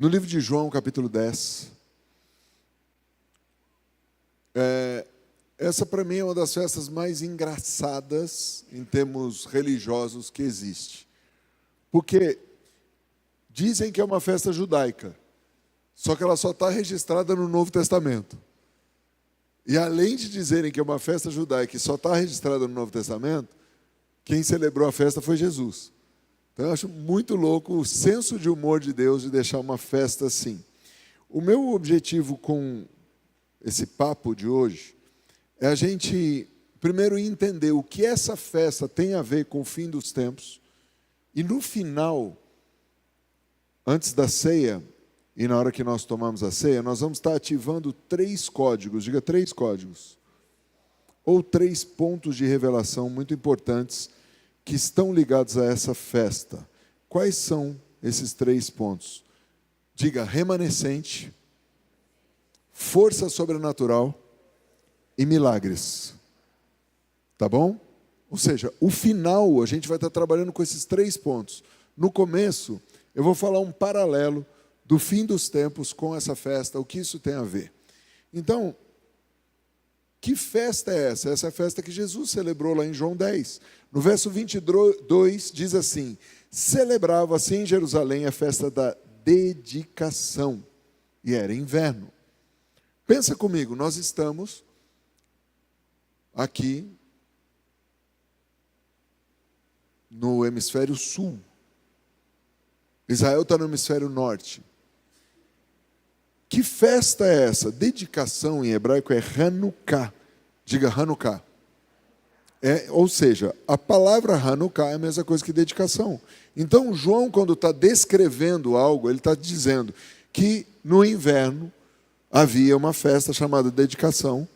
No livro de João, capítulo 10, essa para mim é uma das festas mais engraçadas em termos religiosos que existe. Porque dizem que é uma festa judaica, só que ela só está registrada no Novo Testamento. E além de dizerem que é uma festa judaica e só está registrada no Novo Testamento, quem celebrou a festa foi Jesus. Então eu acho muito louco o senso de humor de Deus de deixar uma festa assim. O meu objetivo com esse papo de hoje é a gente, primeiro, entender o que essa festa tem a ver com o fim dos tempos. E no final, antes da ceia, e na hora que nós tomamos a ceia, nós vamos estar ativando 3 códigos, diga 3 códigos, ou 3 pontos de revelação muito importantes que estão ligados a essa festa. Quais são esses 3 pontos? Diga remanescente, força sobrenatural e milagres. Tá bom? Ou seja, o final, a gente vai estar trabalhando com esses 3 pontos. No começo, eu vou falar um paralelo do fim dos tempos com essa festa, o que isso tem a ver. Então, que festa é essa? Essa é a festa que Jesus celebrou lá em João 10. No verso 22 diz assim: celebrava-se em Jerusalém a festa da dedicação. E era inverno. Pensa comigo, nós estamos aqui no hemisfério sul. Israel está no hemisfério norte. Que festa é essa? Dedicação em hebraico é Hanukkah. Diga Hanukkah. Ou seja, a palavra Hanukkah é a mesma coisa que dedicação. Então, João, quando está descrevendo algo, ele está dizendo que no inverno havia uma festa chamada dedicação.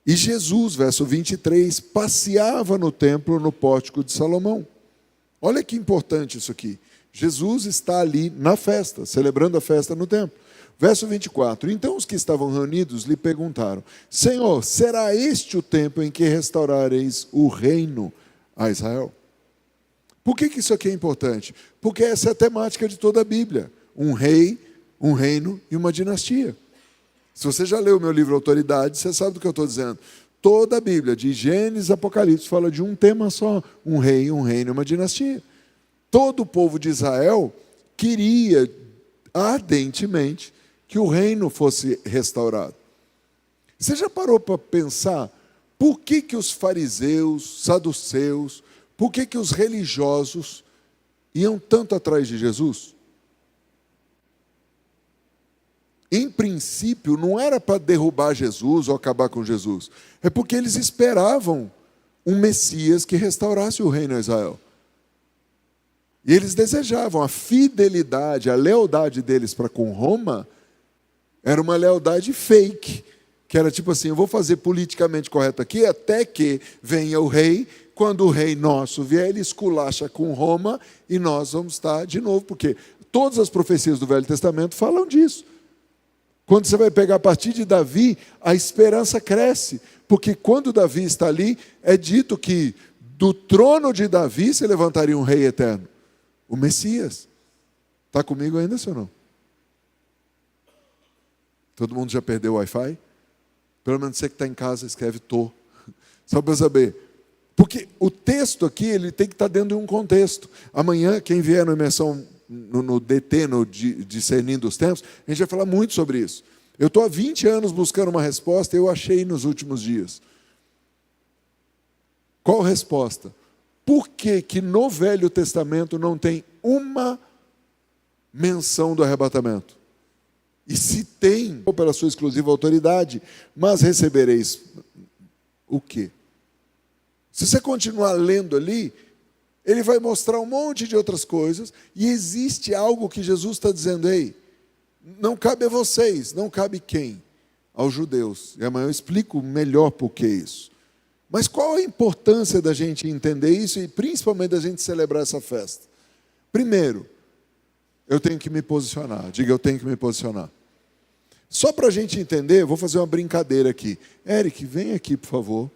E Jesus, verso 23, passeava no templo, no pórtico de Salomão. Olha que importante isso aqui. Jesus está ali na festa, celebrando a festa no templo. Verso 24, então os que estavam reunidos lhe perguntaram: Senhor, será este o tempo em que restaurareis o reino a Israel? Por que isso aqui é importante? Porque essa é a temática de toda a Bíblia. Um rei, um reino e uma dinastia. Se você já leu o meu livro Autoridade, você sabe do que eu estou dizendo. Toda a Bíblia, de Gênesis a Apocalipse, fala de um tema só: um rei, um reino e uma dinastia. Todo o povo de Israel queria ardentemente que o reino fosse restaurado. Você já parou para pensar por que os fariseus, saduceus, por que os religiosos iam tanto atrás de Jesus? Em princípio, não era para derrubar Jesus ou acabar com Jesus. É porque eles esperavam um Messias que restaurasse o reino a Israel. E eles desejavam a fidelidade, a lealdade deles para com Roma, era uma lealdade fake, que era tipo assim: eu vou fazer politicamente correto aqui, até que venha o rei. Quando o rei nosso vier, ele esculacha com Roma, e nós vamos estar de novo, porque todas as profecias do Velho Testamento falam disso. Quando você vai pegar a partir de Davi, a esperança cresce, porque quando Davi está ali, é dito que do trono de Davi se levantaria um rei eterno, o Messias. Está comigo ainda, senhor não? Todo mundo já perdeu o Wi-Fi? Pelo menos você que está em casa, escreve "tô". Só para saber. Porque o texto aqui, ele tem que estar dentro de um contexto. Amanhã, quem vier na imersão no DT, no Discernindo os Tempos, a gente vai falar muito sobre isso. Eu estou há 20 anos buscando uma resposta e eu achei nos últimos dias. Qual resposta? Por que que no Velho Testamento não tem uma menção do arrebatamento? E se tem, pela sua exclusiva autoridade, mas recebereis o quê? Se você continuar lendo ali, ele vai mostrar um monte de outras coisas, e existe algo que Jesus está dizendo: ei, não cabe a vocês, não cabe quem? Aos judeus. E amanhã eu explico melhor por que isso. Mas qual a importância da gente entender isso e principalmente da gente celebrar essa festa? Primeiro, eu tenho que me posicionar. Diga, eu tenho que me posicionar. Só para a gente entender, vou fazer uma brincadeira aqui. Eric, vem aqui, por favor.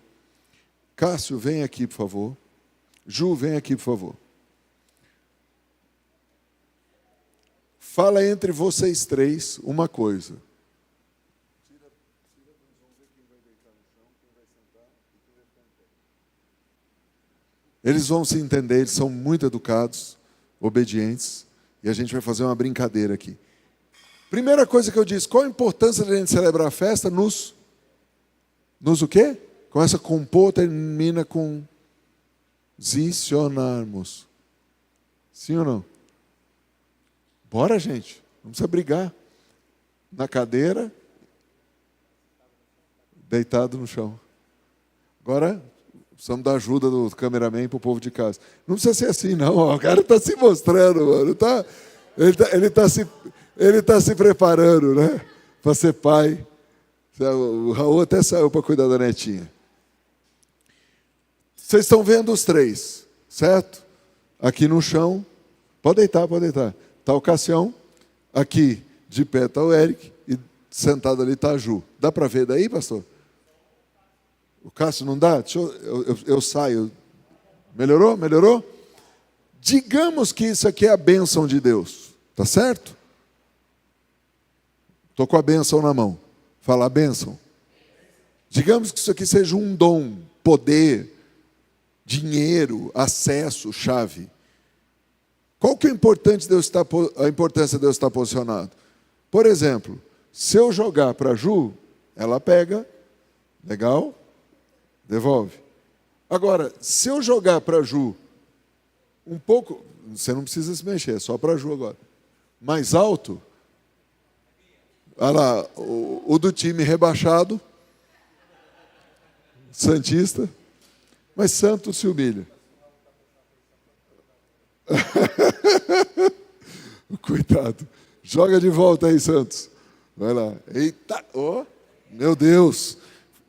Cássio, vem aqui, por favor. Ju, vem aqui, por favor. Fala entre vocês três uma coisa. Eles vão se entender, eles são muito educados, obedientes, e a gente vai fazer uma brincadeira aqui. Primeira coisa que eu disse, qual a importância de a gente celebrar a festa? Nos o quê? Começa com pô, termina com zicionarmos. Sim ou não? Bora, gente, não precisa brigar. Na cadeira, deitado no chão. Agora, precisamos da ajuda do cameraman para o povo de casa. Não precisa ser assim, não. O cara está se mostrando, mano. Ele tá se preparando, né? Para ser pai. O Raul até saiu para cuidar da netinha. Vocês estão vendo os três, certo? Aqui no chão. Pode deitar, pode deitar. Está o Cassião. Aqui, de pé, está o Eric. E sentado ali está a Ju. Dá para ver daí, pastor? O Cássio não dá? Eu saio. Melhorou? Melhorou? Digamos que isso aqui é a bênção de Deus. Tá certo? Estou com a bênção na mão. Fala a bênção. Digamos que isso aqui seja um dom, poder, dinheiro, acesso, chave. Qual que é a importância de Deus estar posicionado? Por exemplo, se eu jogar para a Ju, ela pega, legal, devolve. Agora, se eu jogar para a Ju um pouco, você não precisa se mexer, é só para a Ju agora, mais alto, olha lá, o do time rebaixado, santista, mas Santos se humilha. Coitado. Joga de volta aí, Santos. Vai lá. Eita, oh, meu Deus.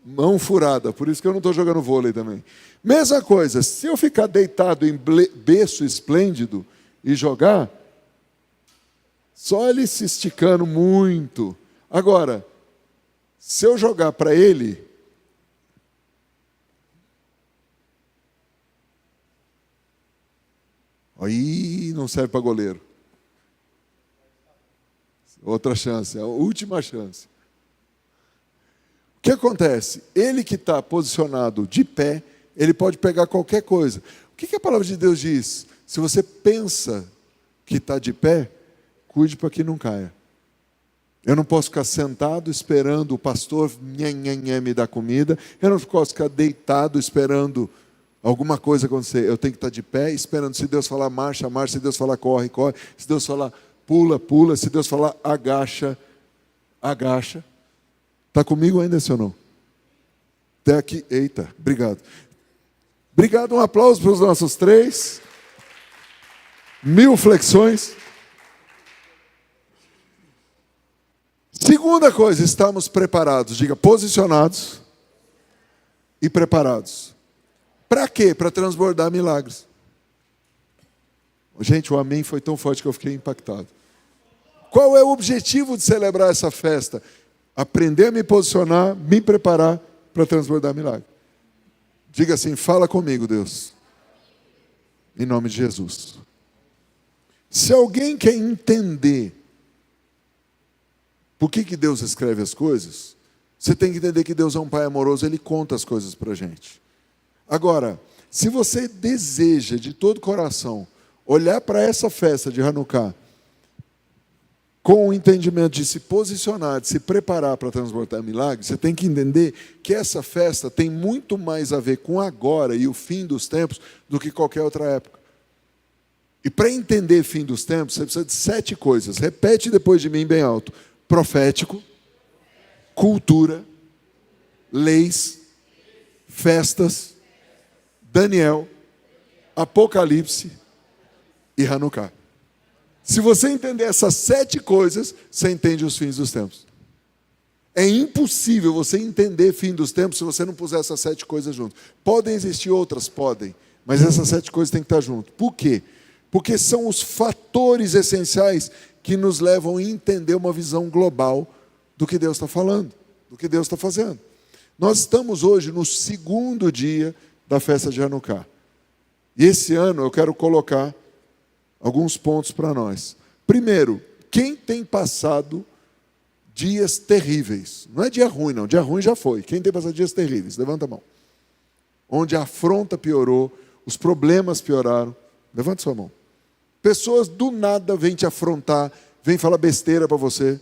Mão furada. Por isso que eu não estou jogando vôlei também. Mesma coisa, se eu ficar deitado em berço esplêndido e jogar, só ele se esticando muito. Agora, se eu jogar para ele, aí não serve para goleiro. Outra chance, a última chance. O que acontece? Ele que está posicionado de pé, ele pode pegar qualquer coisa. O que a palavra de Deus diz? Se você pensa que está de pé, cuide para que não caia. Eu não posso ficar sentado esperando o pastor me dar comida. Eu não posso ficar deitado esperando alguma coisa acontecer. Eu tenho que estar de pé esperando. Se Deus falar marcha, marcha. Se Deus falar corre, corre. Se Deus falar pula, pula. Se Deus falar agacha, agacha. Está comigo ainda, senhor não? Até aqui. Eita, obrigado. Obrigado, um aplauso para os nossos três. 1000 flexões. Segunda coisa, estamos preparados. Diga, posicionados e preparados. Para quê? Para transbordar milagres. Gente, o amém foi tão forte que eu fiquei impactado. Qual é o objetivo de celebrar essa festa? Aprender a me posicionar, me preparar para transbordar milagre. Diga assim, fala comigo, Deus. Em nome de Jesus. Se alguém quer entender por que Deus escreve as coisas, você tem que entender que Deus é um Pai amoroso, Ele conta as coisas para a gente. Agora, se você deseja de todo coração olhar para essa festa de Hanukkah com o entendimento de se posicionar, de se preparar para transbordar milagres, você tem que entender que essa festa tem muito mais a ver com agora e o fim dos tempos do que qualquer outra época. E para entender fim dos tempos, você precisa de 7 coisas. Repete depois de mim bem alto. Profético, cultura, leis, festas, Daniel, Apocalipse e Hanukkah. Se você entender essas 7 coisas, você entende os fins dos tempos. É impossível você entender fim dos tempos se você não puser essas 7 coisas juntas. Podem existir outras? Podem. Mas essas 7 coisas têm que estar juntas. Por quê? Porque são os fatores essenciais que nos levam a entender uma visão global do que Deus está falando, do que Deus está fazendo. Nós estamos hoje no 2º dia da festa de Hanukkah. E esse ano eu quero colocar alguns pontos para nós. Primeiro, Quem tem passado dias terríveis? Não é dia ruim, não. Dia ruim já foi. Quem tem passado dias terríveis? Levanta a mão. Onde a afronta piorou, os problemas pioraram. Levanta sua mão. Pessoas do nada vêm te afrontar, vêm falar besteira para você.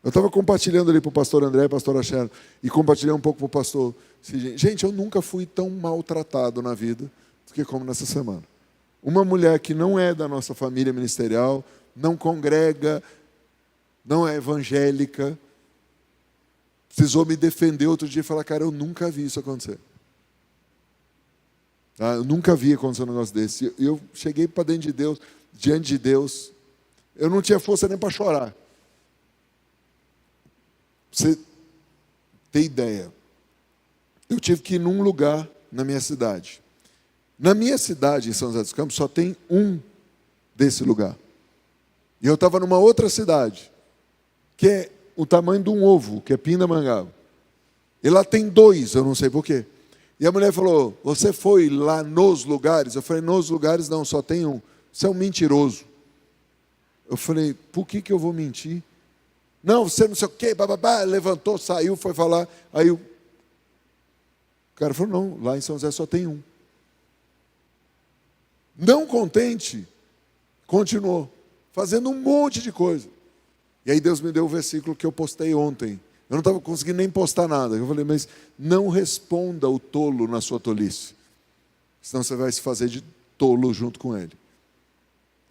Eu estava compartilhando ali para o pastor André e pastor Achero, e compartilhei um pouco para o pastor. Gente, eu nunca fui tão maltratado na vida do que como nessa semana. Uma mulher que não é da nossa família ministerial, não congrega, não é evangélica, precisou me defender outro dia e falar, cara, eu nunca vi isso acontecer. Eu nunca vi acontecer um negócio desse. Eu cheguei para dentro de Deus, diante de Deus, eu não tinha força nem para chorar. Você tem ideia? Eu tive que ir num lugar na minha cidade. Na minha cidade, em São José dos Campos, só tem um desse lugar. E eu estava numa outra cidade, que é o tamanho de um ovo, que é Pindamonhangaba. E lá tem dois, eu não sei porquê. E a mulher falou, você foi lá nos lugares? Eu falei, nos lugares não, só tem um. Você é um mentiroso. Eu falei, por que eu vou mentir? Não, você não sei o quê, bababá, levantou, saiu, foi falar. Aí o cara falou, não, lá em São José só tem um. Não contente, continuou, fazendo um monte de coisa. E aí Deus me deu o versículo que eu postei ontem. Eu não estava conseguindo nem postar nada. Eu falei, mas não responda o tolo na sua tolice. Senão você vai se fazer de tolo junto com ele.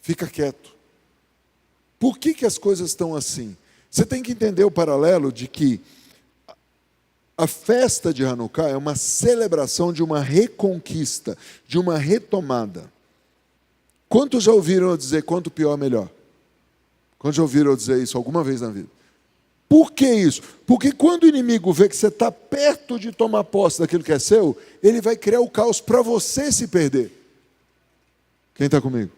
Fica quieto. Por que as coisas estão assim? Você tem que entender o paralelo de que a festa de Hanukkah é uma celebração de uma reconquista, de uma retomada. Quantos já ouviram eu dizer quanto pior melhor? Quantos já ouviram eu dizer isso alguma vez na vida? Por que isso? Porque quando o inimigo vê que você está perto de tomar posse daquilo que é seu, ele vai criar o caos para você se perder. Quem está comigo?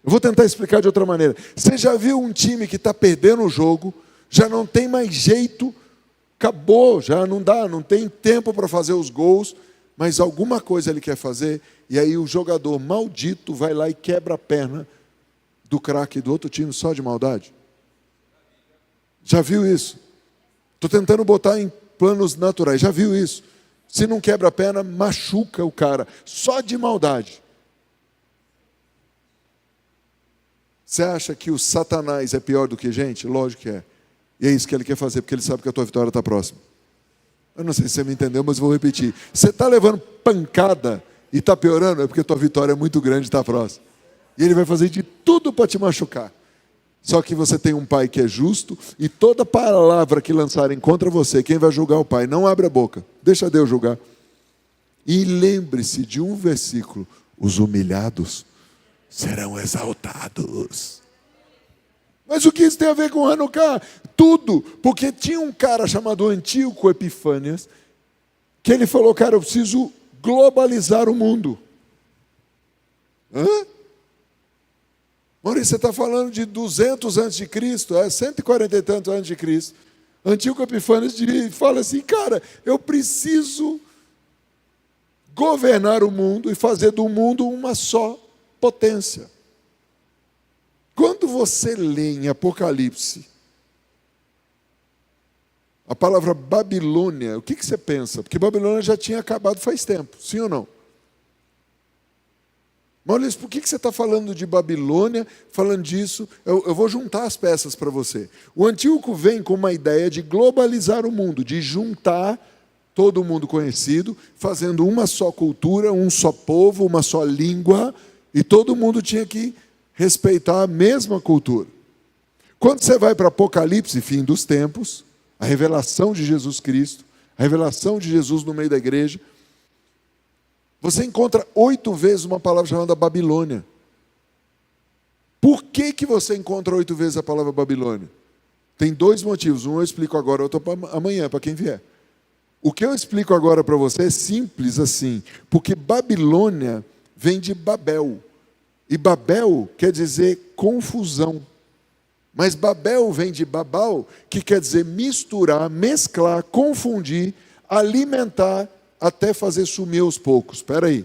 Eu vou tentar explicar de outra maneira. Você já viu um time que está perdendo o jogo, já não tem mais jeito, acabou, já não dá, não tem tempo para fazer os gols, mas alguma coisa ele quer fazer, e aí o jogador maldito vai lá e quebra a perna do craque do outro time só de maldade? Já viu isso? Estou tentando botar em planos naturais. Já viu isso? Se não quebra a perna, machuca o cara, só de maldade. Você acha que o Satanás é pior do que gente? Lógico que é. E é isso que ele quer fazer, porque ele sabe que a tua vitória está próxima. Eu não sei se você me entendeu, mas vou repetir. Você está levando pancada e está piorando, é porque a tua vitória é muito grande e está próxima. E ele vai fazer de tudo para te machucar. Só que você tem um pai que é justo, e toda palavra que lançarem contra você, quem vai julgar é o pai? Não abre a boca, deixa Deus julgar. E lembre-se de um versículo: os humilhados serão exaltados. Mas o que isso tem a ver com Hanukkah? Tudo, porque tinha um cara chamado Antíoco Epifânias, que ele falou, cara, eu preciso globalizar o mundo. Hã? Maurício, você está falando de 200 antes de Cristo, 140 e tantos antes de Cristo. Antíoco Epifânios fala assim, cara, eu preciso governar o mundo e fazer do mundo uma só potência. Quando você lê em Apocalipse a palavra Babilônia, o que você pensa? Porque Babilônia já tinha acabado faz tempo, sim ou não? Maurício, por que você está falando de Babilônia, falando disso? Eu vou juntar as peças para você. O Antíoco vem com uma ideia de globalizar o mundo, de juntar todo mundo conhecido, fazendo uma só cultura, um só povo, uma só língua, e todo mundo tinha que respeitar a mesma cultura. Quando você vai para Apocalipse, fim dos tempos, a revelação de Jesus Cristo, a revelação de Jesus no meio da igreja, você encontra 8 vezes uma palavra chamada Babilônia. Por que você encontra 8 vezes a palavra Babilônia? Tem 2 motivos. Um eu explico agora, outro amanhã, para quem vier. O que eu explico agora para você é simples assim. Porque Babilônia vem de Babel. E Babel quer dizer confusão. Mas Babel vem de Babal, que quer dizer misturar, mesclar, confundir, alimentar, até fazer sumir aos poucos. Espera aí.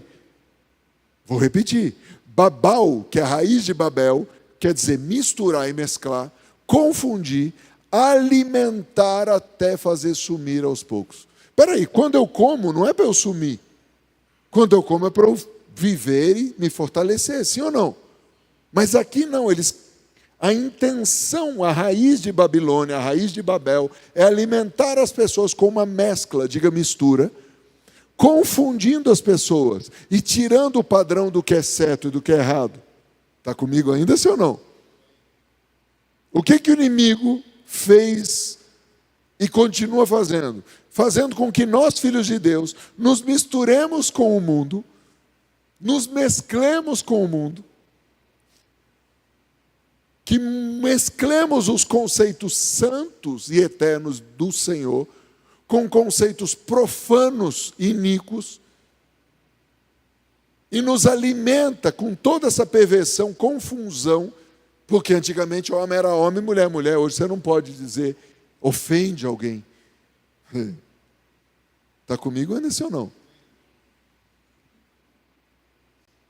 Vou repetir. Babal, que é a raiz de Babel, quer dizer misturar e mesclar. confundir, alimentar até fazer sumir aos poucos. Espera aí, quando eu como, não é para eu sumir. Quando eu como é para eu viver e me fortalecer, sim ou não? Mas aqui não, a intenção, a raiz de Babilônia, a raiz de Babel, é alimentar as pessoas com uma mescla, diga mistura, confundindo as pessoas e tirando o padrão do que é certo e do que é errado. Está comigo ainda, sim ou não? O que o inimigo fez e continua fazendo? Fazendo com que nós, filhos de Deus, nos misturemos com o mundo, nos mesclemos com o mundo, que mesclemos os conceitos santos e eternos do Senhor com conceitos profanos e iníquos, e nos alimenta com toda essa perversão, confusão, porque antigamente homem era homem, mulher, mulher. Hoje você não pode dizer, ofende alguém. Está comigo ainda sim ou não?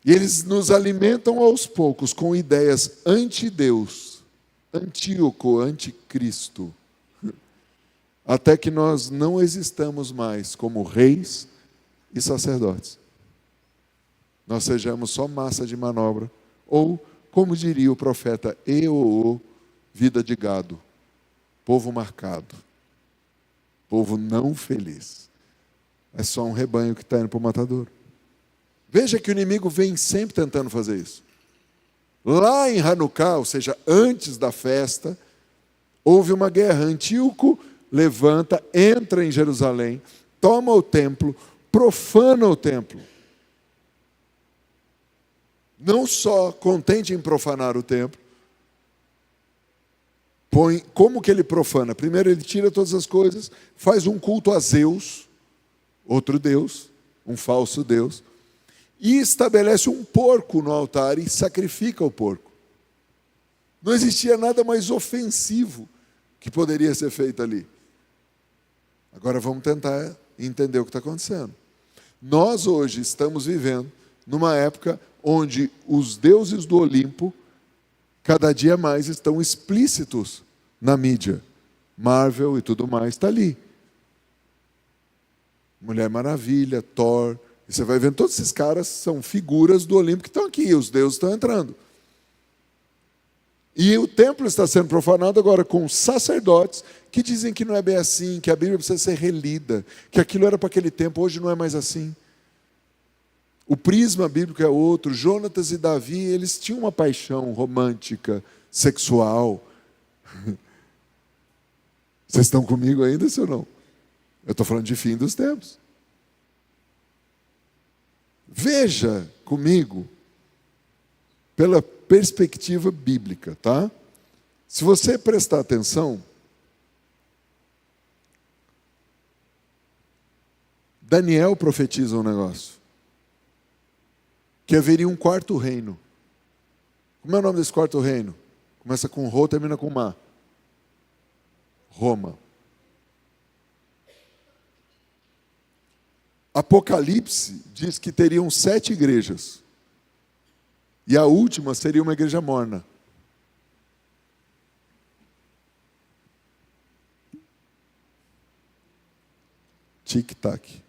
E eles nos alimentam aos poucos com ideias anti-Deus, antíoco, anticristo, até que nós não existamos mais como reis e sacerdotes. Nós sejamos só massa de manobra, ou, como diria o profeta Eô, vida de gado, povo marcado, povo não feliz. É só um rebanho que está indo para o matadouro. Veja que o inimigo vem sempre tentando fazer isso. Lá em Hanukkah, ou seja, antes da festa, houve uma guerra. Antíoco levanta, entra em Jerusalém, toma o templo, profana o templo. Não só contente em profanar o templo, como que ele profana? Primeiro ele tira todas as coisas, faz um culto a Zeus, outro deus, um falso deus, e estabelece um porco no altar e sacrifica o porco. Não existia nada mais ofensivo que poderia ser feito ali. Agora vamos tentar entender o que está acontecendo. Nós hoje estamos vivendo numa época onde os deuses do Olimpo cada dia mais estão explícitos na mídia. Marvel e tudo mais está ali. Mulher Maravilha, Thor, e você vai vendo, todos esses caras são figuras do Olimpo que estão aqui, os deuses estão entrando. E o templo está sendo profanado agora com sacerdotes que dizem que não é bem assim, que a Bíblia precisa ser relida, que aquilo era para aquele tempo, hoje não é mais assim. O prisma bíblico é outro. Jonatas e Davi, eles tinham uma paixão romântica, sexual. Vocês estão comigo ainda, sim ou não? Eu estou falando de fim dos tempos. Veja comigo pela perspectiva bíblica, tá? Se você prestar atenção, Daniel profetiza um negócio, que haveria um quarto reino. Como é o nome desse quarto reino? Começa com Rô, termina com Má. Roma. Apocalipse diz que teriam 7 igrejas. E a última seria uma igreja morna. Tic-tac,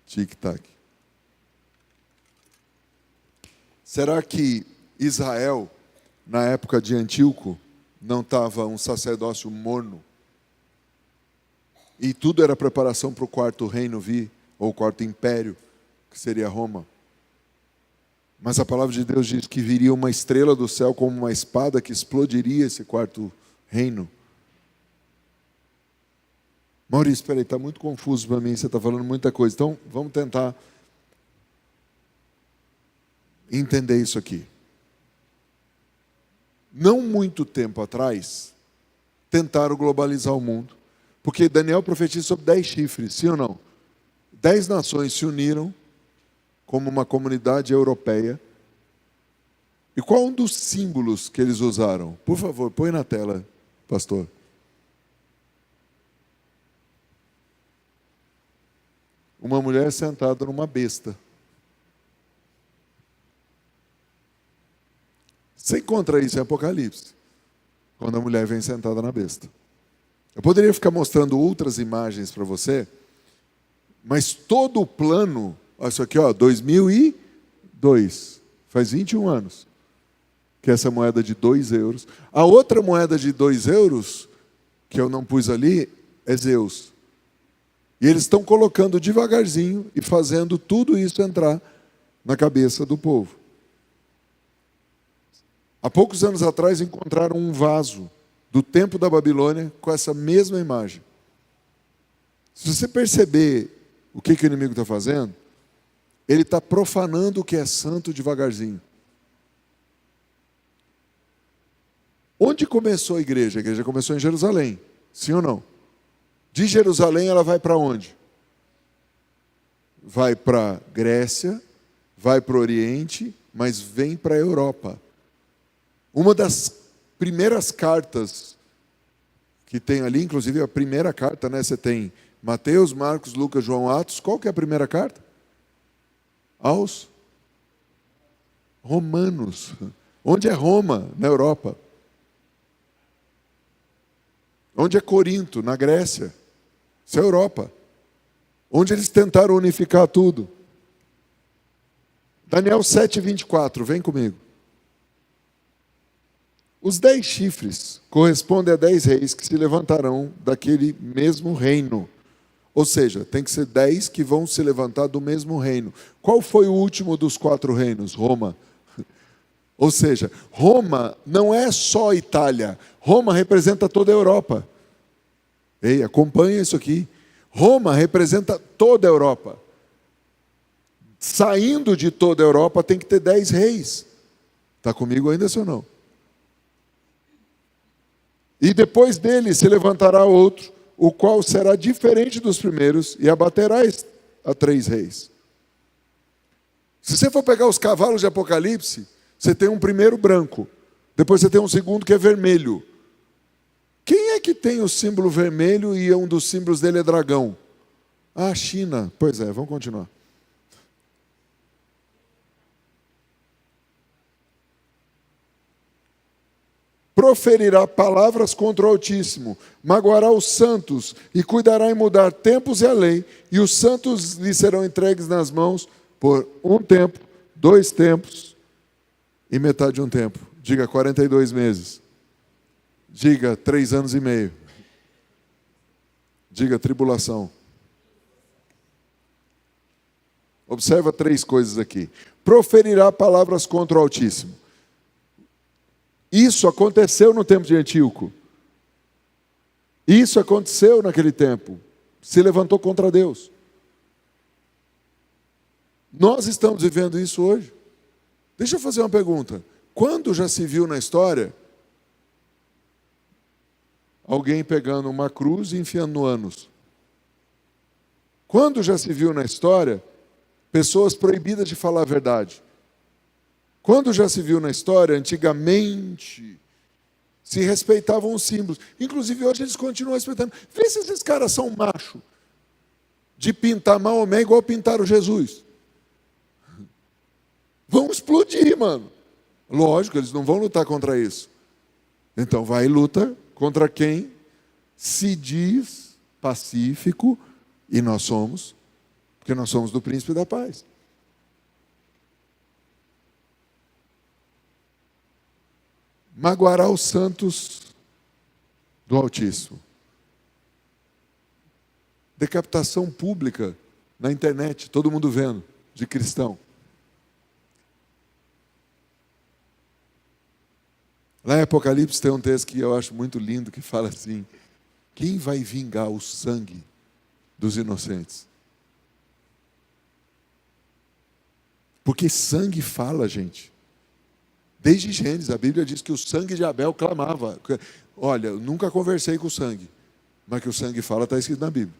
tic-tac. Será que Israel, na época de Antíoco, não estava um sacerdócio morno? E tudo era preparação para o quarto reino vir, ou o quarto império, que seria Roma? Mas a palavra de Deus diz que viria uma estrela do céu como uma espada que explodiria esse quarto reino. Maurício, espera aí, está muito confuso para mim, você está falando muita coisa. Então, vamos tentar entender isso aqui. Não muito tempo atrás, tentaram globalizar o mundo, porque Daniel profetiza sobre 10 chifres, sim ou não? 10 nações se uniram como uma comunidade europeia. E qual um dos símbolos que eles usaram? Por favor, põe na tela, pastor. Uma mulher sentada numa besta. Você encontra isso em Apocalipse. quando a mulher vem sentada na besta. Eu poderia ficar mostrando outras imagens para você, mas todo o plano, olha isso aqui, ó, 2002, faz 21 anos, que é essa moeda de 2 euros. A outra moeda de 2 euros, que eu não pus ali, é Zeus. E eles estão colocando devagarzinho e fazendo tudo isso entrar na cabeça do povo. Há poucos anos atrás encontraram um vaso do tempo da Babilônia com essa mesma imagem. Se você perceber o que o inimigo está fazendo, ele está profanando o que é santo devagarzinho. Onde começou a igreja? A igreja começou em Jerusalém, sim ou não? De Jerusalém ela vai para onde? Vai para Grécia, vai para o Oriente, mas vem para a Europa. Uma das primeiras cartas que tem ali, inclusive a primeira carta, né? Você tem Mateus, Marcos, Lucas, João, Atos. Qual que é a primeira carta? Aos Romanos. Onde é Roma? Na Europa. Onde é Corinto? Na Grécia. Isso é Europa. Onde eles tentaram unificar tudo. Daniel 7:24, vem comigo. Os 10 chifres correspondem a 10 reis que se levantarão daquele mesmo reino. Ou seja, tem que ser 10 que vão se levantar do mesmo reino. Qual foi o último dos 4 reinos? Roma. Ou seja, Roma não é só Itália. Roma representa toda a Europa. Ei, acompanha isso aqui. Roma representa toda a Europa. Saindo de toda a Europa tem que ter 10 reis. Está comigo ainda, sim ou não? E depois dele se levantará outro, o qual será diferente dos primeiros, e abaterá a 3 reis. Se você for pegar os cavalos de Apocalipse, você tem um primeiro branco, depois você tem um segundo que é vermelho. Quem é que tem o símbolo vermelho e um dos símbolos dele é dragão? Ah, China. Pois é, vamos continuar. Proferirá palavras contra o Altíssimo, magoará os santos e cuidará em mudar tempos e a lei, e os santos lhe serão entregues nas mãos por 1 tempo, 2 tempos e metade de 1 tempo. Diga 42 meses. Diga 3 anos e meio. Diga tribulação. Observa 3 coisas aqui. Proferirá palavras contra o Altíssimo. Isso aconteceu no tempo de Antíoco. Isso aconteceu naquele tempo. Se levantou contra Deus. Nós estamos vivendo isso hoje. Deixa eu fazer uma pergunta. Quando já se viu na história alguém pegando uma cruz e enfiando no ânus? Quando já se viu na história pessoas proibidas de falar a verdade? Quando já se viu na história, antigamente, se respeitavam os símbolos. Inclusive, hoje eles continuam respeitando. Vê se esses caras são macho de pintar Maomé igual pintaram Jesus. Vão explodir, mano. Lógico, eles não vão lutar contra isso. Então, vai e luta contra quem se diz pacífico, e nós somos, porque nós somos do Príncipe da Paz. Magoará os santos do Altíssimo. Decapitação pública na internet, todo mundo vendo, de cristão. Lá em Apocalipse tem um texto que eu acho muito lindo, que fala assim: quem vai vingar o sangue dos inocentes? Porque sangue fala, gente. Desde Gênesis, a Bíblia diz que o sangue de Abel clamava. Olha, eu nunca conversei com o sangue, mas que o sangue fala está escrito na Bíblia.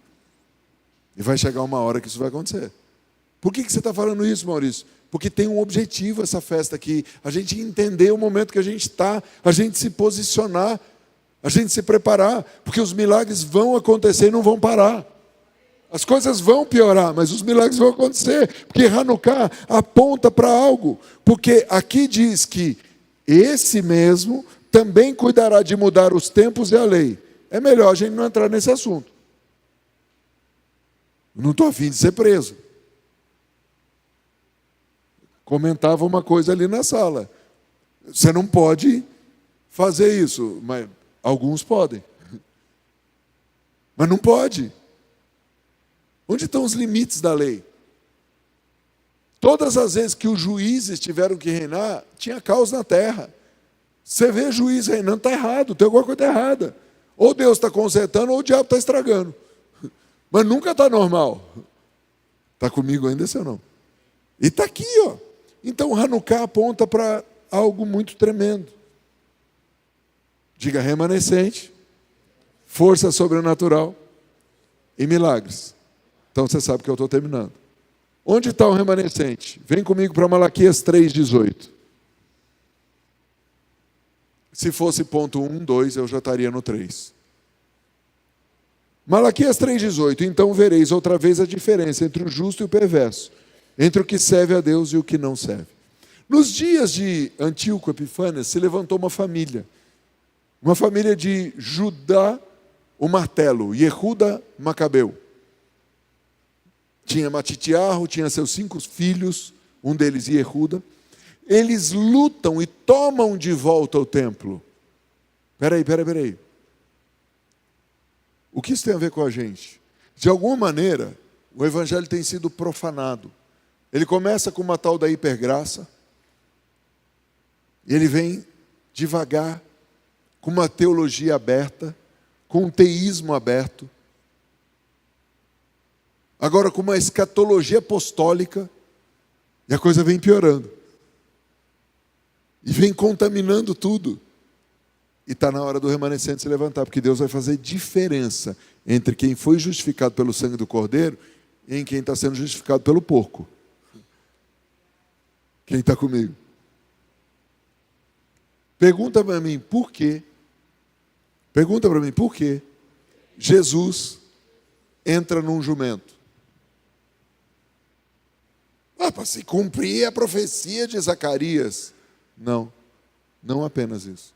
E vai chegar uma hora que isso vai acontecer. Por que você está falando isso, Maurício? Porque tem um objetivo essa festa aqui. A gente entender o momento que a gente está, a gente se posicionar, a gente se preparar, porque os milagres vão acontecer e não vão parar. As coisas vão piorar, mas os milagres vão acontecer, porque Hanukkah aponta para algo. Porque aqui diz que esse mesmo também cuidará de mudar os tempos e a lei. É melhor a gente não entrar nesse assunto. Não estou a fim de ser preso. Comentava uma coisa ali na sala. Você não pode fazer isso, mas alguns podem. Mas não pode. Onde estão os limites da lei? Todas as vezes que os juízes tiveram que reinar, tinha caos na terra. Você vê juiz reinando, está errado, tem alguma coisa errada. Ou Deus está consertando, ou o diabo está estragando. Mas nunca está normal. Está comigo ainda, esse ou não? E está aqui, ó. Então, Hanukkah aponta para algo muito tremendo. Diga remanescente, força sobrenatural e milagres. Então, você sabe que eu estou terminando. Onde está o remanescente? Vem comigo para Malaquias 3,18. Se fosse ponto 1, 2, eu já estaria no 3. Malaquias 3,18. Então vereis outra vez a diferença entre o justo e o perverso, entre o que serve a Deus e o que não serve. Nos dias de Antíoco Epifânias, se levantou uma família de Judá, o martelo, Yehuda Macabeu. Tinha Matitiarro, tinha seus 5 filhos, um deles Yehuda. Eles lutam e tomam de volta o templo. Peraí. O que isso tem a ver com a gente? De alguma maneira, o evangelho tem sido profanado. Ele começa com uma tal da hipergraça, e ele vem devagar, com uma teologia aberta, com um teísmo aberto, agora com uma escatologia apostólica, e a coisa vem piorando. E vem contaminando tudo. E está na hora do remanescente se levantar, porque Deus vai fazer diferença entre quem foi justificado pelo sangue do Cordeiro e em quem está sendo justificado pelo porco. Quem está comigo? Pergunta para mim por quê? Pergunta para mim por quê Jesus entra num jumento? Para se cumprir a profecia de Zacarias. Não apenas isso.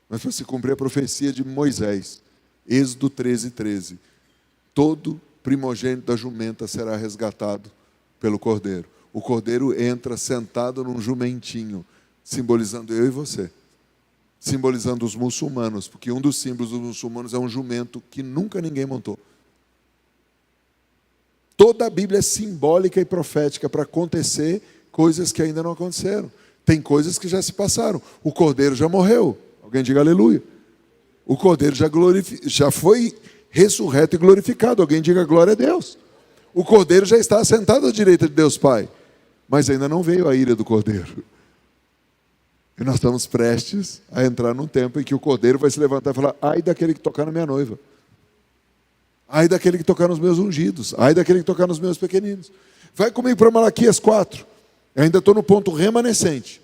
Mas para se cumprir a profecia de Moisés. Êxodo 13:13. Todo primogênito da jumenta será resgatado pelo cordeiro. O cordeiro entra sentado num jumentinho, simbolizando eu e você. Simbolizando os muçulmanos, porque um dos símbolos dos muçulmanos é um jumento que nunca ninguém montou. Toda a Bíblia é simbólica e profética para acontecer coisas que ainda não aconteceram. Tem coisas que já se passaram. O Cordeiro já morreu. Alguém diga aleluia. O Cordeiro já foi ressurreto e glorificado. Alguém diga glória a Deus. O Cordeiro já está assentado à direita de Deus Pai. Mas ainda não veio a ira do Cordeiro. E nós estamos prestes a entrar num tempo em que o Cordeiro vai se levantar e falar: ai daquele que tocar na minha noiva. Ai daquele que tocar nos meus ungidos. Ai daquele que tocar nos meus pequeninos. Vai comigo para Malaquias 4. Eu ainda estou no ponto remanescente.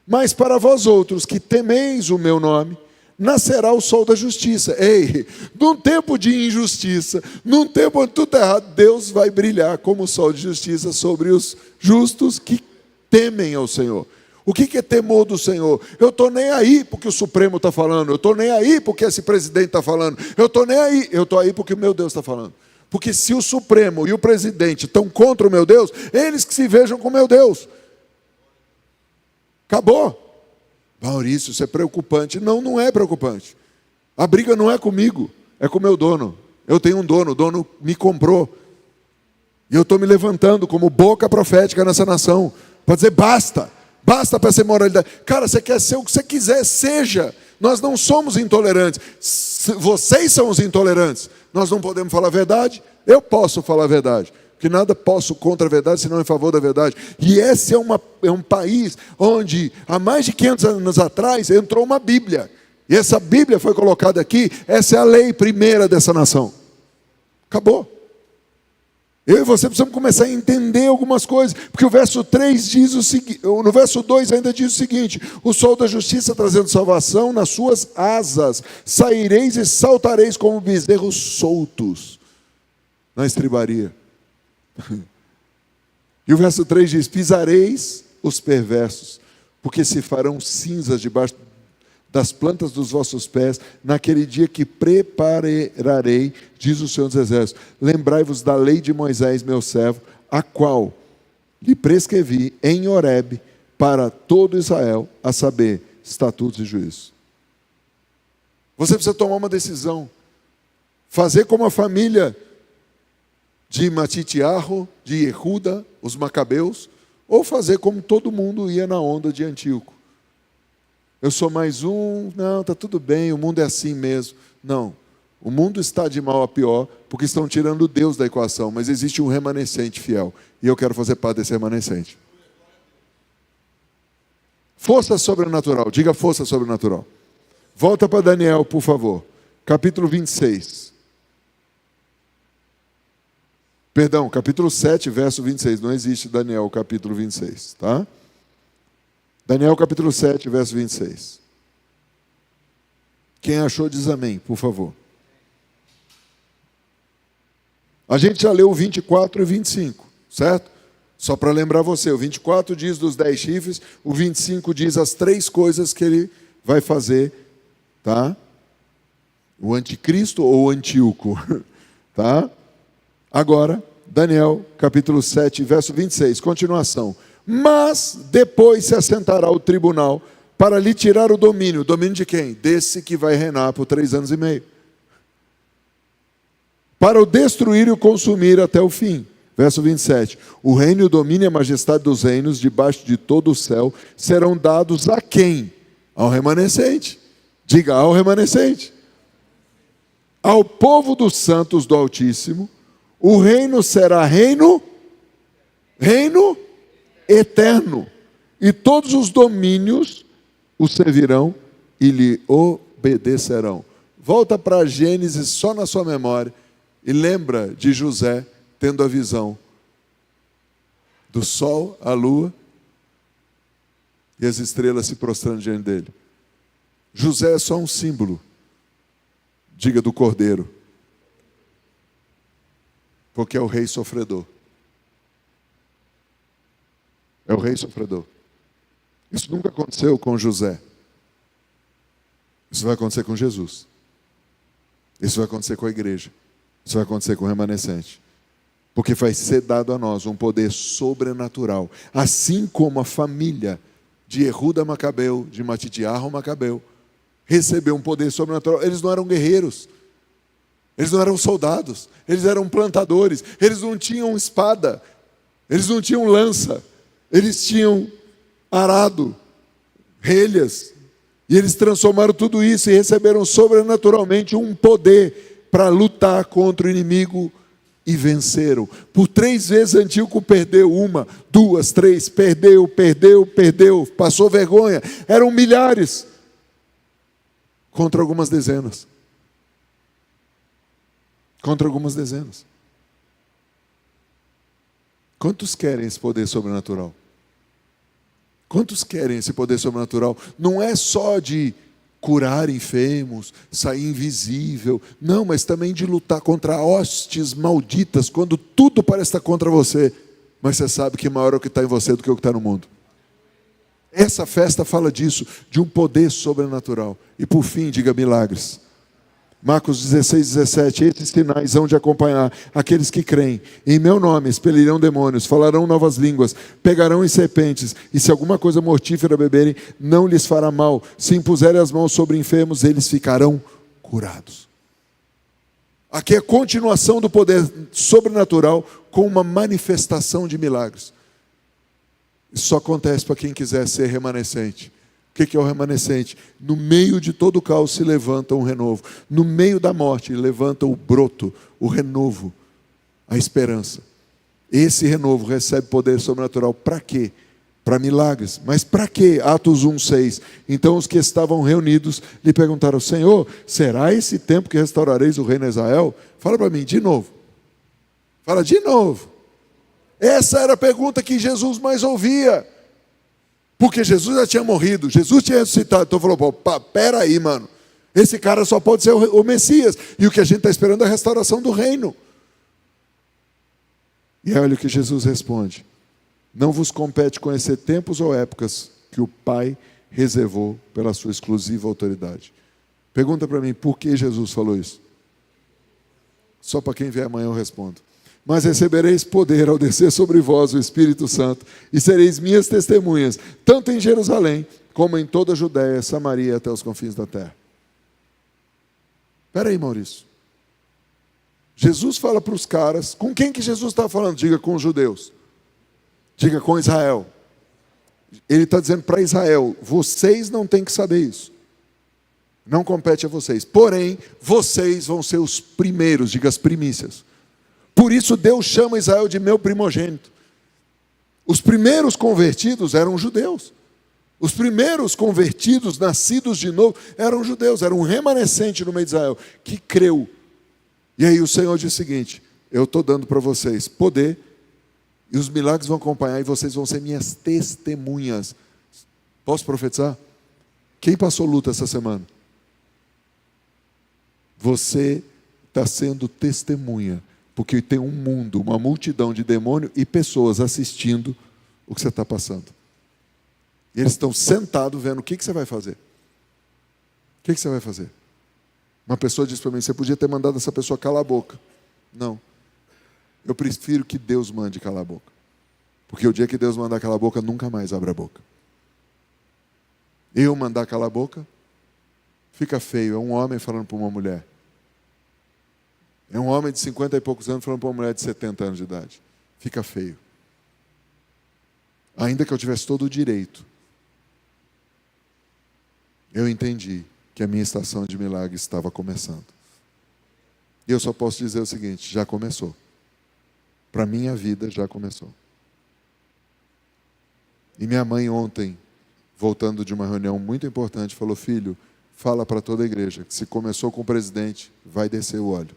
Mas para vós outros que temeis o meu nome, nascerá o sol da justiça. Ei, num tempo de injustiça, num tempo onde tudo está errado, Deus vai brilhar como o sol de justiça sobre os justos que temem ao Senhor. O que é temor do Senhor? Eu estou nem aí porque o Supremo está falando, eu estou nem aí porque esse presidente está falando, eu estou nem aí, eu estou aí porque o meu Deus está falando. Porque se o Supremo e o presidente estão contra o meu Deus, eles que se vejam com o meu Deus. Acabou. Maurício, isso é preocupante. Não é preocupante. A briga não é comigo, é com o meu dono. Eu tenho um dono, o dono me comprou. E eu estou me levantando como boca profética nessa nação, para dizer basta. Basta para ser moralidade. Cara, você quer ser o que você quiser, seja. Nós não somos intolerantes. Vocês são os intolerantes. Nós não podemos falar a verdade. Eu posso falar a verdade. Porque nada posso contra a verdade, senão em favor da verdade. E esse é um país onde, há mais de 500 anos atrás, entrou uma Bíblia. E essa Bíblia foi colocada aqui. Essa é a lei primeira dessa nação. Acabou. Eu e você precisamos começar a entender algumas coisas, porque o verso 3 diz o seguinte, no verso 2 ainda diz o seguinte: o sol da justiça trazendo salvação nas suas asas, saireis e saltareis como bezerros soltos na estribaria. E o verso 3 diz: pisareis os perversos, porque se farão cinzas debaixo das plantas dos vossos pés, naquele dia que prepararei, diz o Senhor dos Exércitos. Lembrai-vos da lei de Moisés, meu servo, a qual lhe prescrevi em Horebe para todo Israel, a saber, estatutos e juízos. Você precisa tomar uma decisão. Fazer como a família de Matitiarro, de Yehuda, os macabeus, ou fazer como todo mundo ia na onda de Antíoco. Eu sou mais um, não, está tudo bem, o mundo é assim mesmo. Não, o mundo está de mal a pior, porque estão tirando Deus da equação, mas existe um remanescente fiel, e eu quero fazer parte desse remanescente. Força sobrenatural, diga força sobrenatural. Volta para Daniel, por favor, capítulo 26. Perdão, capítulo 7, verso 26. Não existe Daniel, capítulo 26, tá? Daniel, capítulo 7, verso 26. Quem achou, diz amém, por favor. A gente já leu o 24 e 25, certo? Só para lembrar você, o 24 diz dos 10 chifres, o 25 diz as 3 coisas que ele vai fazer, tá? O anticristo ou o Antíoco, tá? Agora, Daniel, capítulo 7, verso 26, continuação. Mas depois se assentará o tribunal para lhe tirar o domínio. Domínio de quem? Desse que vai reinar por 3 anos e meio. Para o destruir e o consumir até o fim. Verso 27. O reino e o domínio e a majestade dos reinos, debaixo de todo o céu, serão dados a quem? Ao remanescente. Diga, ao remanescente. Ao povo dos santos do Altíssimo. O reino será reino eterno. E todos os domínios o servirão e lhe obedecerão. Volta para Gênesis só na sua memória e lembra de José tendo a visão do sol, a lua e as estrelas se prostrando diante dele. José é só um símbolo, diga, do Cordeiro, porque é o rei sofredor. É o rei sofredor. Isso nunca aconteceu com José. Isso vai acontecer com Jesus. Isso vai acontecer com a igreja. Isso vai acontecer com o remanescente. Porque vai ser dado a nós um poder sobrenatural. Assim como a família de Yehuda Macabeu, de Matitiarro Macabeu, recebeu um poder sobrenatural. Eles não eram guerreiros. Eles não eram soldados. Eles eram plantadores. Eles não tinham espada. Eles não tinham lança. Eles tinham arado, relhas. E eles transformaram tudo isso e receberam sobrenaturalmente um poder para lutar contra o inimigo e venceram. Por 3 vezes Antíoco perdeu, 1, 2, 3, perdeu, passou vergonha. Eram milhares contra algumas dezenas. Contra algumas dezenas. Quantos querem esse poder sobrenatural? Quantos querem esse poder sobrenatural? Não é só de curar enfermos, sair invisível. Não, mas também de lutar contra hostes malditas, quando tudo parece estar contra você. Mas você sabe que maior é o que está em você do que o que está no mundo. Essa festa fala disso, de um poder sobrenatural. E por fim, diga milagres. Marcos 16, 17, esses sinais hão de acompanhar aqueles que creem. Em meu nome expelirão demônios, falarão novas línguas, pegarão em serpentes, e se alguma coisa mortífera beberem, não lhes fará mal. Se impuserem as mãos sobre enfermos, eles ficarão curados. Aqui é a continuação do poder sobrenatural com uma manifestação de milagres. Isso só acontece para quem quiser ser remanescente. O que é o remanescente? No meio de todo o caos se levanta um renovo. No meio da morte levanta o broto, o renovo, a esperança. Esse renovo recebe poder sobrenatural para quê? Para milagres. Mas para quê? Atos 1:6. Então os que estavam reunidos lhe perguntaram: Senhor, será esse tempo que restaurareis o reino de Israel? Fala para mim de novo. Fala de novo. Essa era a pergunta que Jesus mais ouvia. Porque Jesus já tinha morrido, Jesus tinha ressuscitado. Então falou: pera aí, mano. Esse cara só pode ser o Messias. E o que a gente está esperando é a restauração do reino. E olha o que Jesus responde: não vos compete conhecer tempos ou épocas que o Pai reservou pela sua exclusiva autoridade. Pergunta para mim, por que Jesus falou isso? Só para quem vier amanhã eu respondo. Mas recebereis poder ao descer sobre vós o Espírito Santo, e sereis minhas testemunhas, tanto em Jerusalém, como em toda a Judéia, Samaria e até os confins da terra. Espera aí, Maurício. Jesus fala para os caras, com quem que Jesus está falando? Diga com os judeus. Diga com Israel. Ele está dizendo para Israel, vocês não têm que saber isso. Não compete a vocês. Porém, vocês vão ser os primeiros, diga as primícias. Por isso Deus chama Israel de meu primogênito. Os primeiros convertidos eram judeus. Os primeiros convertidos, nascidos de novo, eram judeus. Era um remanescente no meio de Israel, que creu. E aí o Senhor diz o seguinte, eu estou dando para vocês poder, e os milagres vão acompanhar, e vocês vão ser minhas testemunhas. Posso profetizar? Quem passou luta essa semana? Você está sendo testemunha, porque tem um mundo, uma multidão de demônios e pessoas assistindo o que você está passando. E eles estão sentados vendo o que você vai fazer. O que você vai fazer? Uma pessoa disse para mim, você podia ter mandado essa pessoa calar a boca. Não. Eu prefiro que Deus mande calar a boca. Porque o dia que Deus mandar calar a boca, nunca mais abre a boca. Eu mandar calar a boca, fica feio. É um homem falando para uma mulher. É um homem de 50 e poucos anos falando para uma mulher de 70 anos de idade. Fica feio. Ainda que eu tivesse todo o direito, eu entendi que a minha estação de milagre estava começando. E eu só posso dizer o seguinte, já começou. Para a minha vida já começou. E minha mãe ontem, voltando de uma reunião muito importante, falou, filho, fala para toda a igreja, que se começou com o presidente, vai descer o óleo.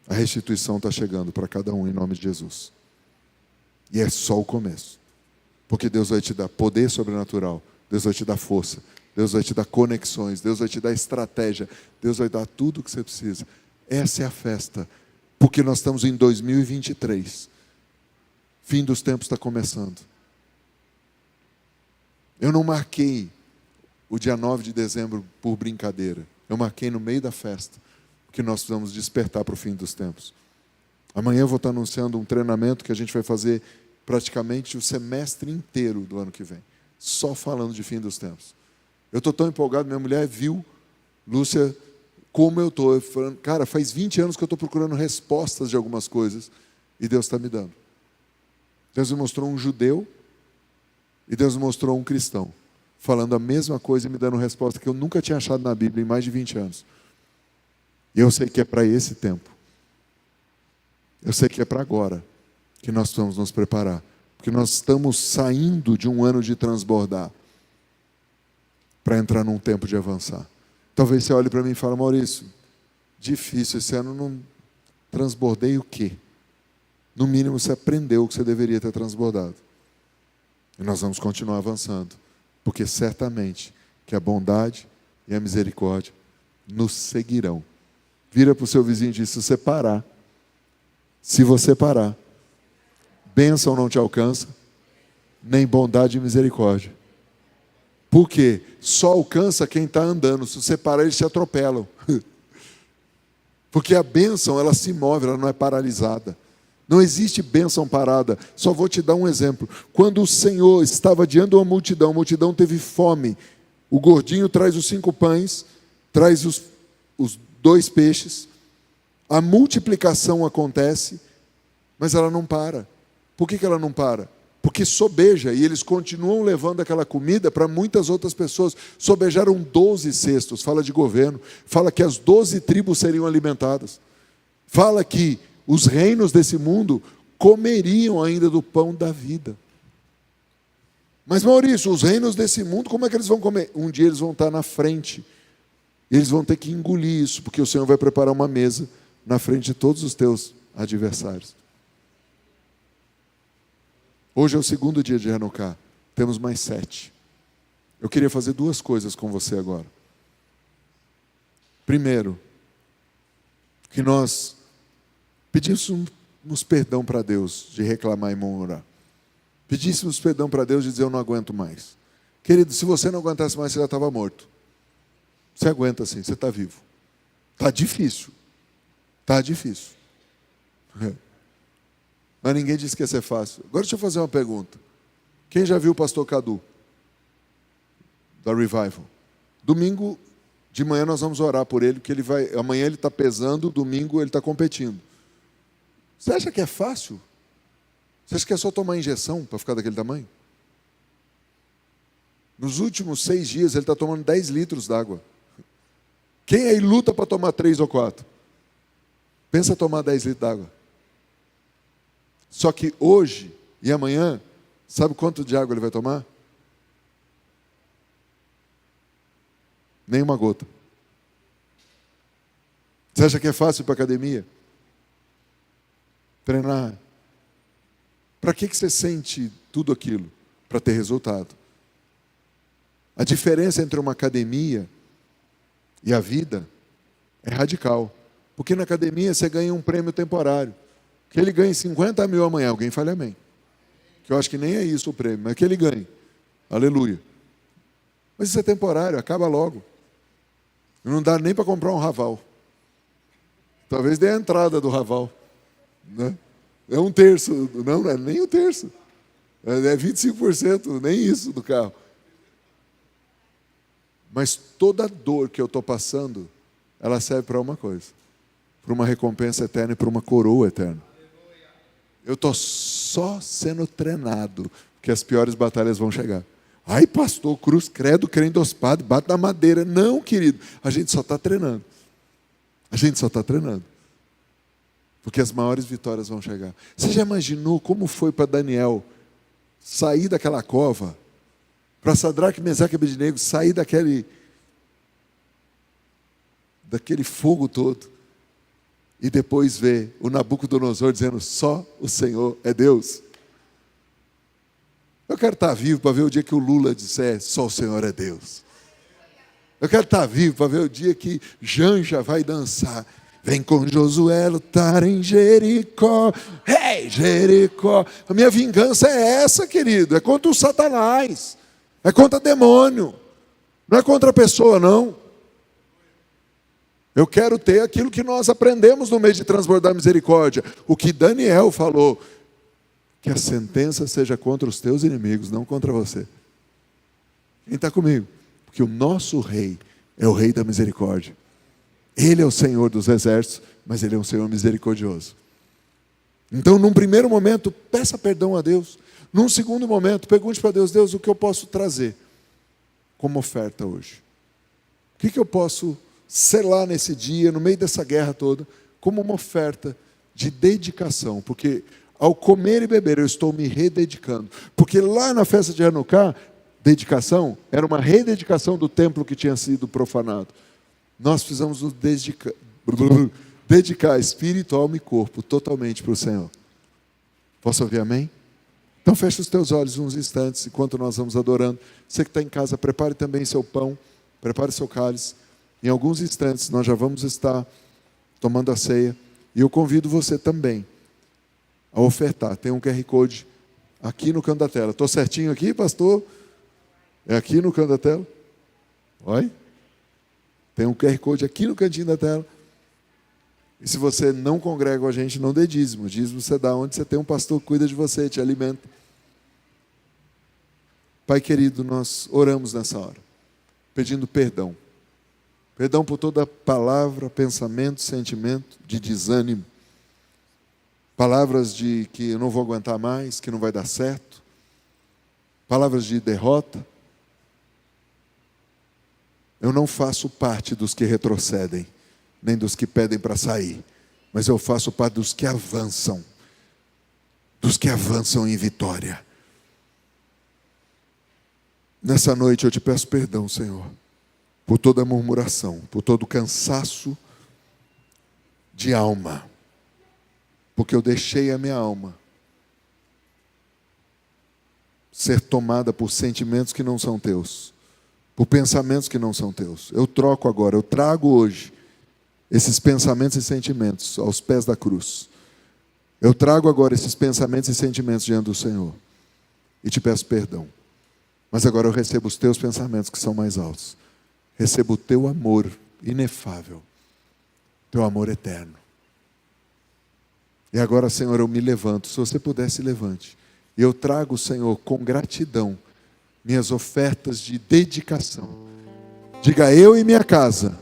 A restituição está chegando para cada um em nome de Jesus. E é só o começo. Porque Deus vai te dar poder sobrenatural, Deus vai te dar força, Deus vai te dar conexões, Deus vai te dar estratégia, Deus vai dar tudo o que você precisa. Essa é a festa, porque nós estamos em 2023. Fim dos tempos está começando. Eu não marquei o dia 9 de dezembro por brincadeira. Eu marquei no meio da festa, porque nós precisamos despertar para o fim dos tempos. Amanhã eu vou estar anunciando um treinamento que a gente vai fazer praticamente o semestre inteiro do ano que vem. Só falando de fim dos tempos. Eu estou tão empolgado, minha mulher viu, Lúcia, como eu estou. Falando, cara, faz 20 anos que eu estou procurando respostas de algumas coisas, e Deus está me dando. Deus me mostrou um judeu, e Deus me mostrou um cristão, falando a mesma coisa e me dando resposta que eu nunca tinha achado na Bíblia em mais de 20 anos. E eu sei que é para esse tempo. Eu sei que é para agora que nós vamos nos preparar. Porque nós estamos saindo de um ano de transbordar para entrar num tempo de avançar. Talvez você olhe para mim e fale, Maurício, difícil, esse ano não transbordei o quê? No mínimo você aprendeu o que você deveria ter transbordado. E nós vamos continuar avançando. Porque certamente que a bondade e a misericórdia nos seguirão. Vira para o seu vizinho e diz, se você parar, bênção não te alcança, nem bondade e misericórdia. Por quê? Só alcança quem está andando. Se você parar, eles te atropelam. Porque a bênção, ela se move, ela não é paralisada. Não existe bênção parada. Só vou te dar um exemplo. Quando o Senhor estava diante de uma multidão, a multidão teve fome. O gordinho traz os 5 pães, traz os 2 peixes. A multiplicação acontece, mas ela não para. Por que ela não para? Porque sobeja, e eles continuam levando aquela comida para muitas outras pessoas. Sobejaram 12 cestos, fala de governo, fala que as 12 tribos seriam alimentadas. Fala que os reinos desse mundo comeriam ainda do pão da vida. Mas Maurício, os reinos desse mundo, como é que eles vão comer? Um dia eles vão estar na frente, e eles vão ter que engolir isso, porque o Senhor vai preparar uma mesa na frente de todos os teus adversários. Hoje é o 2º dia de Hanukkah. Temos mais 7. Eu queria fazer 2 coisas com você agora. Primeiro, que nós pedíssemos perdão para Deus de reclamar e murmurar. Pedíssemos perdão para Deus de dizer eu não aguento mais. Querido, se você não aguentasse mais, você já estava morto. Você aguenta sim, você está vivo. Está difícil. Está difícil. Mas ninguém disse que ia ser fácil. Agora deixa eu fazer uma pergunta. Quem já viu o pastor Cadu? Da Revival. Domingo de manhã nós vamos orar por ele, porque amanhã ele está pesando, domingo ele está competindo. Você acha que é fácil? Você acha que é só tomar injeção para ficar daquele tamanho? Nos últimos 6 dias ele está tomando 10 litros d'água. Quem aí luta para tomar 3 ou 4? Pensa tomar 10 litros d'água. Só que hoje e amanhã, sabe quanto de água ele vai tomar? Nem uma gota. Você acha que é fácil ir para a academia? Treinar. Para que você sente tudo aquilo? Para ter resultado. A diferença entre uma academia e a vida é radical. Porque na academia você ganha um prêmio temporário. Que ele ganhe 50 mil amanhã. Alguém fale amém. Que eu acho que nem é isso o prêmio, mas que ele ganhe. Aleluia. Mas isso é temporário, acaba logo. Não dá nem para comprar um Raval. Talvez dê a entrada do Raval. Né? É 1/3. Não é nem 1/3. É 25%, nem isso do carro. Mas toda dor que eu estou passando, ela serve para uma coisa. Para uma recompensa eterna e para uma coroa eterna. Eu estou só sendo treinado, porque as piores batalhas vão chegar. Ai, pastor, cruz, credo, crendo aos padres, bate na madeira. Não, querido, a gente só está treinando. A gente só está treinando. Porque as maiores vitórias vão chegar. Você já imaginou como foi para Daniel sair daquela cova? Para Sadraque, Mesaque e Abednego sair daquele fogo todo? E depois ver o Nabucodonosor dizendo, só o Senhor é Deus. Eu quero estar vivo para ver o dia que o Lula disser, só o Senhor é Deus. Eu quero estar vivo para ver o dia que Janja vai dançar. Vem com Josué lutar em Jericó. Ei, Jericó. A minha vingança é essa, querido. É contra o Satanás. É contra demônio. Não é contra a pessoa, não. Eu quero ter aquilo que nós aprendemos no meio de transbordar misericórdia. O que Daniel falou. Que a sentença seja contra os teus inimigos, não contra você. Quem está comigo? Porque o nosso rei é o rei da misericórdia. Ele é o Senhor dos exércitos, mas Ele é um Senhor misericordioso. Então, num primeiro momento, peça perdão a Deus. Num segundo momento, pergunte para Deus, Deus, o que eu posso trazer como oferta hoje? O que eu posso selar nesse dia, no meio dessa guerra toda, como uma oferta de dedicação? Porque ao comer e beber, eu estou me rededicando. Porque lá na festa de Hanukkah, dedicação era uma rededicação do templo que tinha sido profanado. Nós precisamos nos dedicar espírito, alma e corpo totalmente para o Senhor. Posso ouvir amém? Então feche os teus olhos uns instantes enquanto nós vamos adorando. Você que está em casa, prepare também seu pão, prepare seu cálice. Em alguns instantes nós já vamos estar tomando a ceia. E eu convido você também a ofertar. Tem um QR Code aqui no canto da tela. Estou certinho aqui, pastor? É aqui no canto da tela? Olha. Tem um QR Code aqui no cantinho da tela. E se você não congrega com a gente, não dê dízimo. Dízimo você dá onde você tem um pastor que cuida de você, te alimenta. Pai querido, nós oramos nessa hora, pedindo perdão. Perdão por toda palavra, pensamento, sentimento de desânimo. Palavras de que eu não vou aguentar mais, que não vai dar certo. Palavras de derrota. Eu não faço parte dos que retrocedem, nem dos que pedem para sair, mas eu faço parte dos que avançam em vitória. Nessa noite eu te peço perdão, Senhor, por toda murmuração, por todo cansaço de alma, porque eu deixei a minha alma ser tomada por sentimentos que não são teus, por pensamentos que não são teus. Eu troco agora, eu trago hoje esses pensamentos e sentimentos aos pés da cruz. Eu trago agora esses pensamentos e sentimentos diante do Senhor e te peço perdão. Mas agora eu recebo os teus pensamentos que são mais altos. Recebo o teu amor inefável, teu amor eterno. E agora, Senhor, eu me levanto. Se você puder, se levante. E eu trago, Senhor, com gratidão, minhas ofertas de dedicação. Diga: eu e minha casa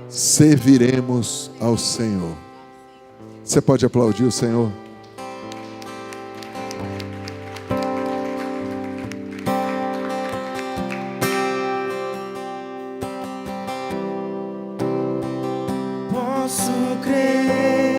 serviremos ao Senhor. Você pode aplaudir o Senhor? Posso crer.